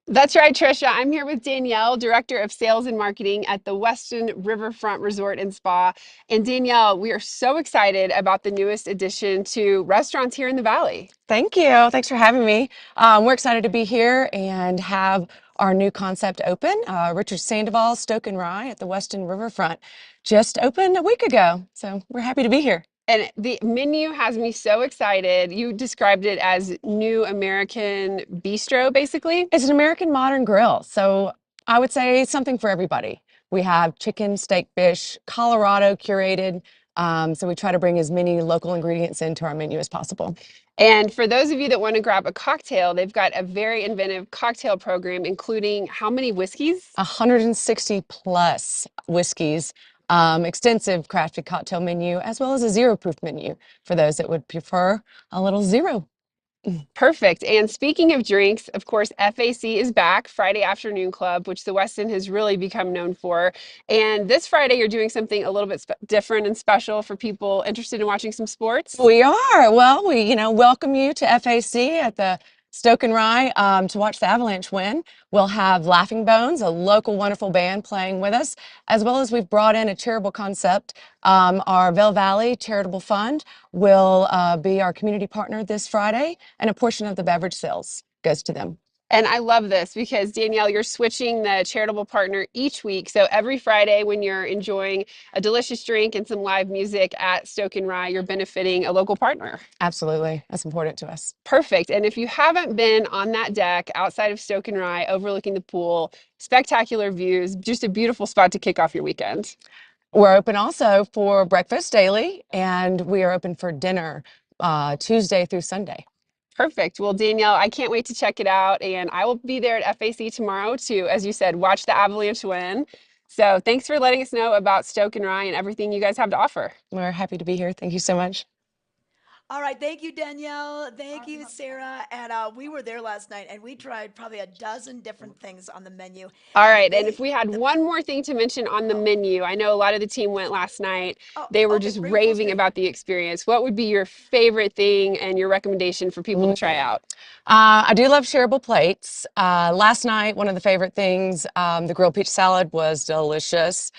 That's right, Trisha. I'm here with Danielle, Director of Sales and Marketing at the Weston Riverfront Resort and Spa. And Danielle, we are so excited about the newest addition to restaurants here in the Valley. Thank you. Thanks for having me. We're excited to be here and have our new concept open. Richard Sandoval, Stoke and Rye at the Weston Riverfront just opened a week ago. So we're happy to be here. And the menu has me so excited. You described it as new American bistro, basically. It's an American modern grill. So I would say something for everybody. We have chicken, steak, fish, Colorado curated. So we try to bring as many local ingredients into our menu as possible. And for those of you that want to grab a cocktail, they've got a very inventive cocktail program, including how many whiskeys? 160 plus whiskeys. Extensive crafted cocktail menu, as well as a zero proof menu for those that would prefer a little zero. Perfect. And speaking of drinks, of course, FAC is back, Friday Afternoon Club, which the Westin has really become known for. And this Friday, you're doing something a little bit different and special for people interested in watching some sports. We are. Well, we welcome you to FAC at the Stoke and Rye to watch the Avalanche win. We'll have Laughing Bones, a local wonderful band, playing with us, as well as we've brought in a charitable concept. Our Vail Valley Charitable Fund will be our community partner this Friday, and a portion of the beverage sales goes to them. And I love this because Danielle, you're switching the charitable partner each week. So every Friday when you're enjoying a delicious drink and some live music at Stoke and Rye, you're benefiting a local partner. Absolutely. That's important to us. Perfect. And if you haven't been on that deck outside of Stoke and Rye overlooking the pool, spectacular views, just a beautiful spot to kick off your weekend. We're open also for breakfast daily, and we are open for dinner Tuesday through Sunday. Perfect. Well, Danielle, I can't wait to check it out. And I will be there at FAC tomorrow to, as you said, watch the Avalanche win. So thanks for letting us know about Stoke and Rye and everything you guys have to offer. We're happy to be here. Thank you so much. All right, thank you, Danielle. Thank you, Sarah. And we were there last night, and we tried probably a dozen different things on the menu. All right, and if we had one more thing to mention on the menu, I know a lot of the team went last night. They were just raving about the experience. What would be your favorite thing and your recommendation for people to try out? I do love shareable plates. Last night, one of the favorite things, the grilled peach salad was delicious.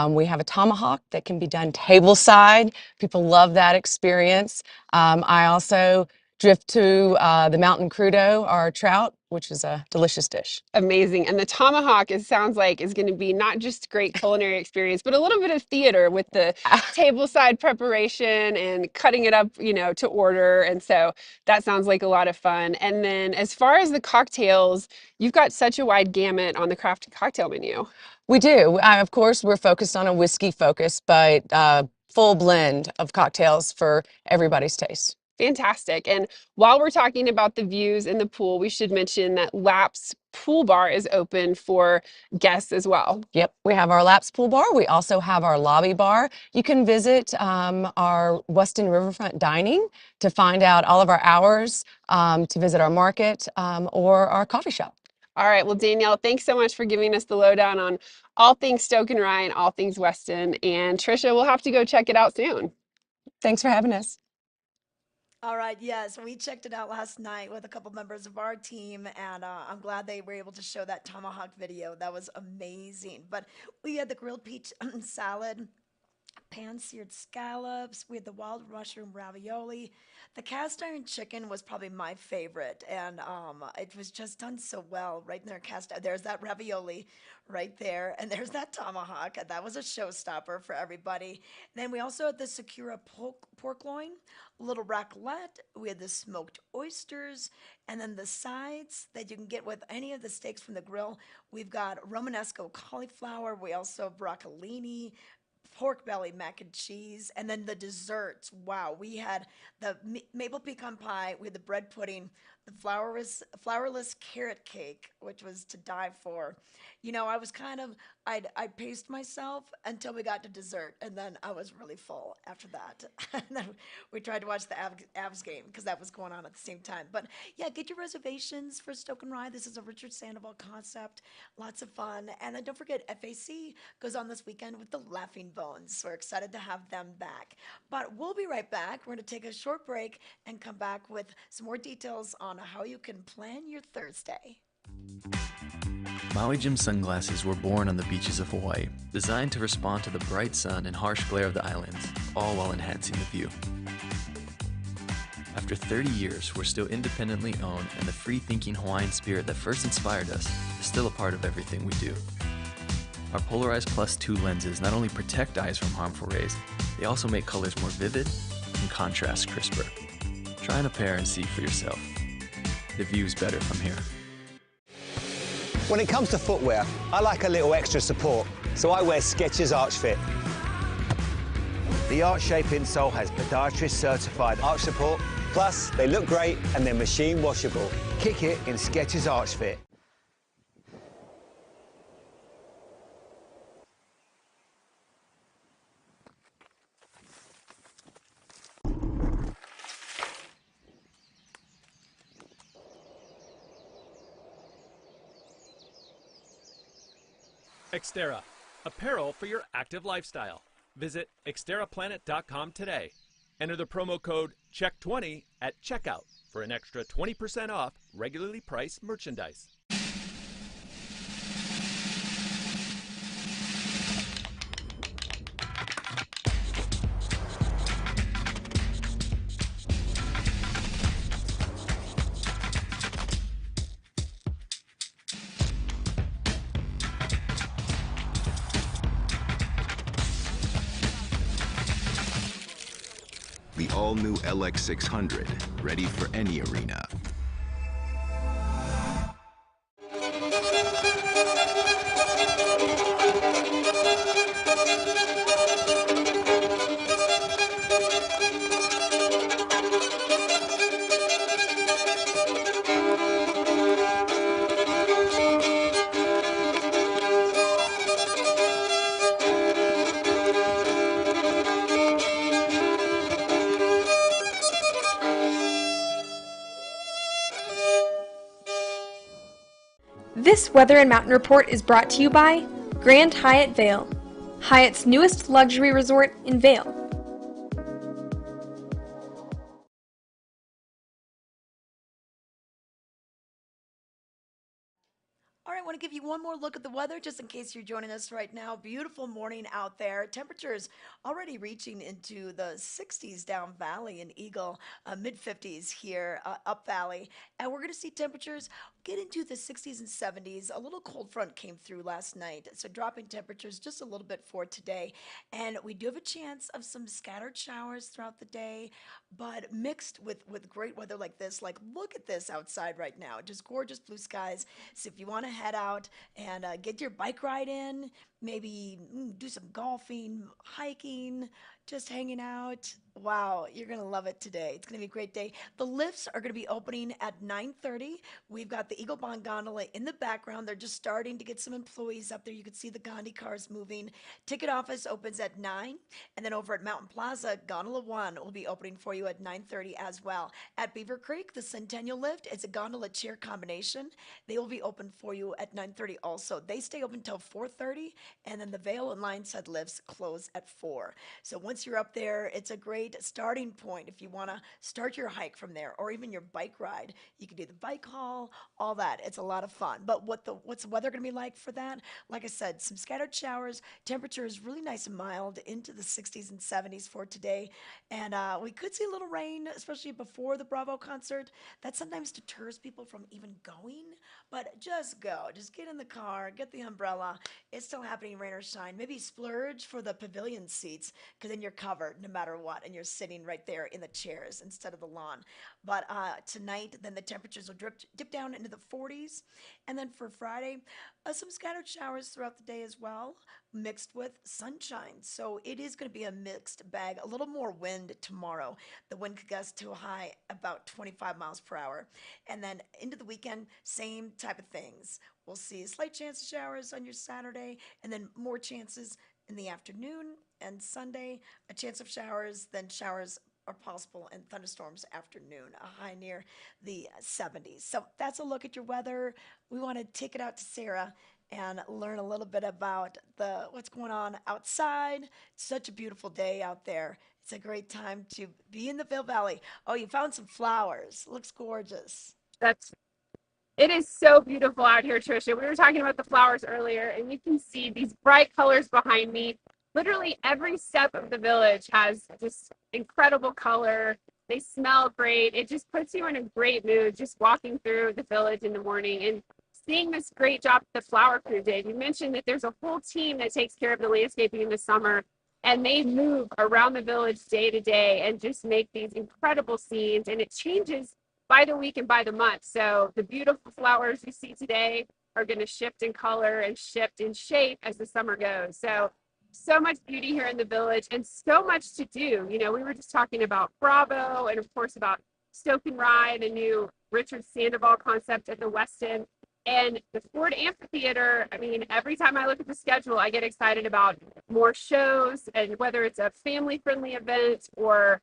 We have a tomahawk that can be done tableside. People love that experience. I also drift to the mountain crudo, our trout, which is a delicious dish. Amazing. And the tomahawk, it sounds like, is going to be not just great culinary experience, but a little bit of theater with the tableside preparation and cutting it up, you know, to order. And so that sounds like a lot of fun. And then as far as the cocktails, you've got such a wide gamut on the craft cocktail menu. We do. Of course, we're focused on a whiskey focus, but full blend of cocktails for everybody's taste. Fantastic. And while we're talking about the views in the pool, we should mention that Laps Pool Bar is open for guests as well. Yep, we have our Laps Pool Bar. We also have our lobby bar. You can visit our Weston Riverfront Dining to find out all of our hours, to visit our market or our coffee shop. All right. Well, Danielle, thanks so much for giving us the lowdown on all things Stoke and Rye and all things Weston. And Trisha, we'll have to go check it out soon. Thanks for having us. All right, yes, we checked it out last night with a couple members of our team, and I'm glad they were able to show that tomahawk video. That was amazing. But we had the grilled peach salad, pan-seared scallops, we had the wild mushroom ravioli. The cast iron chicken was probably my favorite, and it was just done so well right in there. There's that ravioli right there, and there's that tomahawk. That was a showstopper for everybody. And then we also had the Sakura pork loin, little raclette. We had the smoked oysters, and then the sides that you can get with any of the steaks from the grill. We've got Romanesco cauliflower. We also have broccolini, pork belly mac and cheese, and then the desserts. Wow, we had the maple pecan pie, we had the bread pudding, the flourless carrot cake, which was to die for. You know, I was I paced myself until we got to dessert, and then I was really full after that. And then we tried to watch the Avs game because that was going on at the same time. But yeah, get your reservations for Stoke and Rye. This is a Richard Sandoval concept. Lots of fun. And then don't forget, FAC goes on this weekend with the Laughing Bones. So we're excited to have them back. But we'll be right back. We're going to take a short break and come back with some more details on how you can plan your Thursday. Maui Jim sunglasses were born on the beaches of Hawaii, designed to respond to the bright sun and harsh glare of the islands, all while enhancing the view. After 30 years, we're still independently owned, and the free-thinking Hawaiian spirit that first inspired us is still a part of everything we do. Our Polarized Plus 2 lenses not only protect eyes from harmful rays, they also make colors more vivid and contrast crisper. Try on a pair and see for yourself. The view's better from here. When it comes to footwear, I like a little extra support, so I wear Skechers Arch Fit. The Arch Shape insole has podiatrist certified arch support, plus they look great and they're machine washable. Kick it in Skechers Arch Fit. Xterra, apparel for your active lifestyle. Visit xterraplanet.com today. Enter the promo code CHECK20 at checkout for an extra 20% off regularly priced merchandise. The all-new LX600, ready for any arena. This Weather and Mountain Report is brought to you by Grand Hyatt Vail, Hyatt's newest luxury resort in Vail. All right, I want to give you one more look at the weather just in case you're joining us right now. Beautiful morning out there. Temperatures already reaching into the 60s down valley in Eagle, mid 50s here up valley. And we're going to see temperatures get into the 60s and 70s. A little cold front came through last night, so dropping temperatures just a little bit for today. And we do have a chance of some scattered showers throughout the day, but mixed with great weather like this. Like, look at this outside right now. Just gorgeous blue skies. So if you want to head out and get your bike ride in, maybe do some golfing, hiking, just hanging out. Wow, you're going to love it today. It's going to be a great day. The lifts are going to be opening at 9:30. We've got the Eagle Bond Gondola in the background. They're just starting to get some employees up there. You can see the Gandhi cars moving. Ticket office opens at 9. And then over at Mountain Plaza, Gondola 1 will be opening for you at 9:30 as well. At Beaver Creek, the Centennial Lift, it's a gondola chair combination. They will be open for you at 9:30 also. They stay open until 4:30, and then the Vail and Lionshead lifts close at 4. So once you're up there, it's a great starting point if you want to start your hike from there, or even your bike ride. You can do the bike haul, all that. It's a lot of fun. But what's the weather going to be like for that? Like I said, some scattered showers. Temperature is really nice and mild into the 60s and 70s for today. And we could see a little rain, especially before the Bravo concert. That sometimes deters people from even going. But just go. Just get in the car, get the umbrella. It's still happening, rain or shine. Maybe splurge for the pavilion seats, because then you're covered no matter what, and you're sitting right there in the chairs instead of the lawn. But tonight, then the temperatures will dip down into the 40s. And then for Friday, some scattered showers throughout the day as well, mixed with sunshine. So it is going to be a mixed bag. A little more wind tomorrow. The wind could gust to a high about 25 miles per hour. And then into the weekend, same type of things. We'll see a slight chance of showers on your Saturday, and then more chances in the afternoon and Sunday, a chance of showers, then showers are possible and thunderstorms afternoon, a high near the 70s. So that's a look at your weather. We want to take it out to Sarah and learn a little bit about what's going on outside. It's such a beautiful day out there. It's a great time to be in the Vail Valley. Oh, you found some flowers. Looks gorgeous. That's It is so beautiful out here, Trisha. We were talking about the flowers earlier, and you can see these bright colors behind me. Literally every step of the village has just incredible color. They smell great. It just puts you in a great mood just walking through the village in the morning and seeing this great job that the flower crew did. You mentioned that there's a whole team that takes care of the landscaping in the summer, and they move around the village day to day and just make these incredible scenes, and it changes by the week and by the month. So the beautiful flowers you see today are going to shift in color and shift in shape as the summer goes. So much beauty here in the village and so much to do. You know, we were just talking about Bravo and of course about Stoke and Rye, the new Richard Sandoval concept at the Westin. And the Ford Amphitheater, I mean, every time I look at the schedule, I get excited about more shows, and whether it's a family friendly event or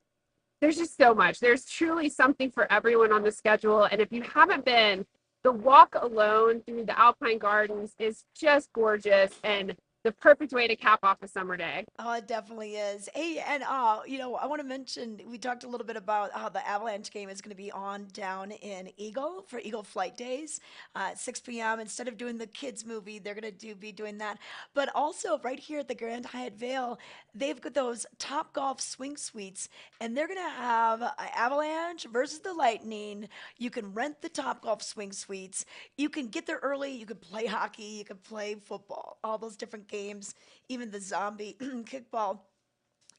there's just so much. There's truly something for everyone on the schedule. And if you haven't been, the walk alone through the Alpine Gardens is just gorgeous and the perfect way to cap off a summer day. Oh, it definitely is. Hey, and I want to mention we talked a little bit about how the Avalanche game is going to be on down in Eagle for Eagle Flight Days, 6 p.m. Instead of doing the kids movie, they're going to be doing that. But also right here at the Grand Hyatt Vail, they've got those Top Golf swing suites, and they're going to have Avalanche versus the Lightning. You can rent the Top Golf swing suites. You can get there early. You can play hockey. You can play football. All those different games, even the zombie kickball.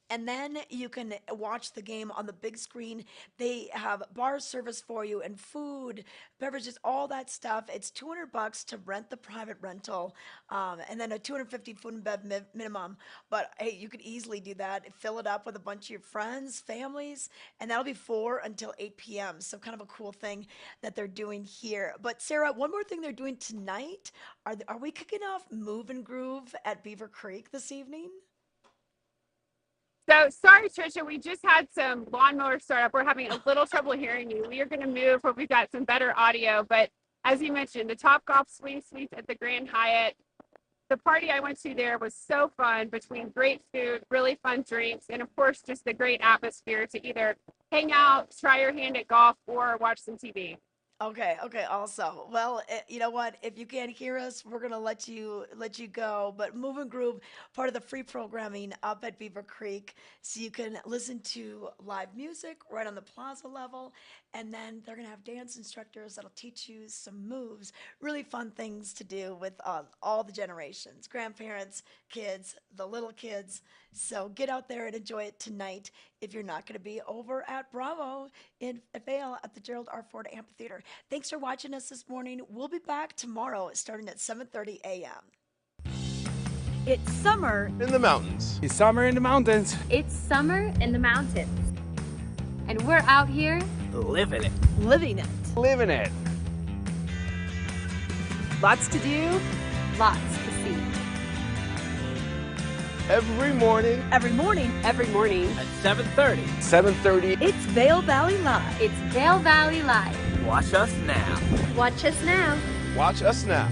And then you can watch the game on the big screen. They have bar service for you and food, beverages, all that stuff. It's $200 to rent the private rental, and then a 250 food and bev minimum. But hey, you could easily do that. Fill it up with a bunch of your friends, families, and that'll be 4 until 8 p.m. So kind of a cool thing that they're doing here. But Sarah, one more thing they're doing tonight. Are we kicking off Move and Groove at Beaver Creek this evening? So sorry, Trisha, we just had some lawnmower startup. We're having a little trouble hearing you. We are going to move where we've got some better audio. But as you mentioned, the Top Golf Swing Suites at the Grand Hyatt. The party I went to there was so fun, between great food, really fun drinks, and of course, just the great atmosphere to either hang out, try your hand at golf, or watch some TV. Okay, okay, also. Well, you know what? If you can't hear us, we're gonna let you go. But Move and Groove, part of the free programming up at Beaver Creek, so you can listen to live music right on the plaza level, and then they're gonna have dance instructors that'll teach you some moves. Really fun things to do with all the generations, grandparents, kids, the little kids. So get out there and enjoy it tonight if you're not going to be over at Bravo in Vail at the Gerald R. Ford Amphitheater. Thanks for watching us this morning. We'll be back tomorrow starting at 7:30 a.m. It's summer in the mountains. It's summer in the mountains. It's summer in the mountains. And we're out here Living it. Living it. Living it. Lots to do, lots to see. Every morning. Every morning. Every morning. At 7:30. 7:30. It's Vail Valley Live. It's Vail Valley Live. Watch us now. Watch us now. Watch us now.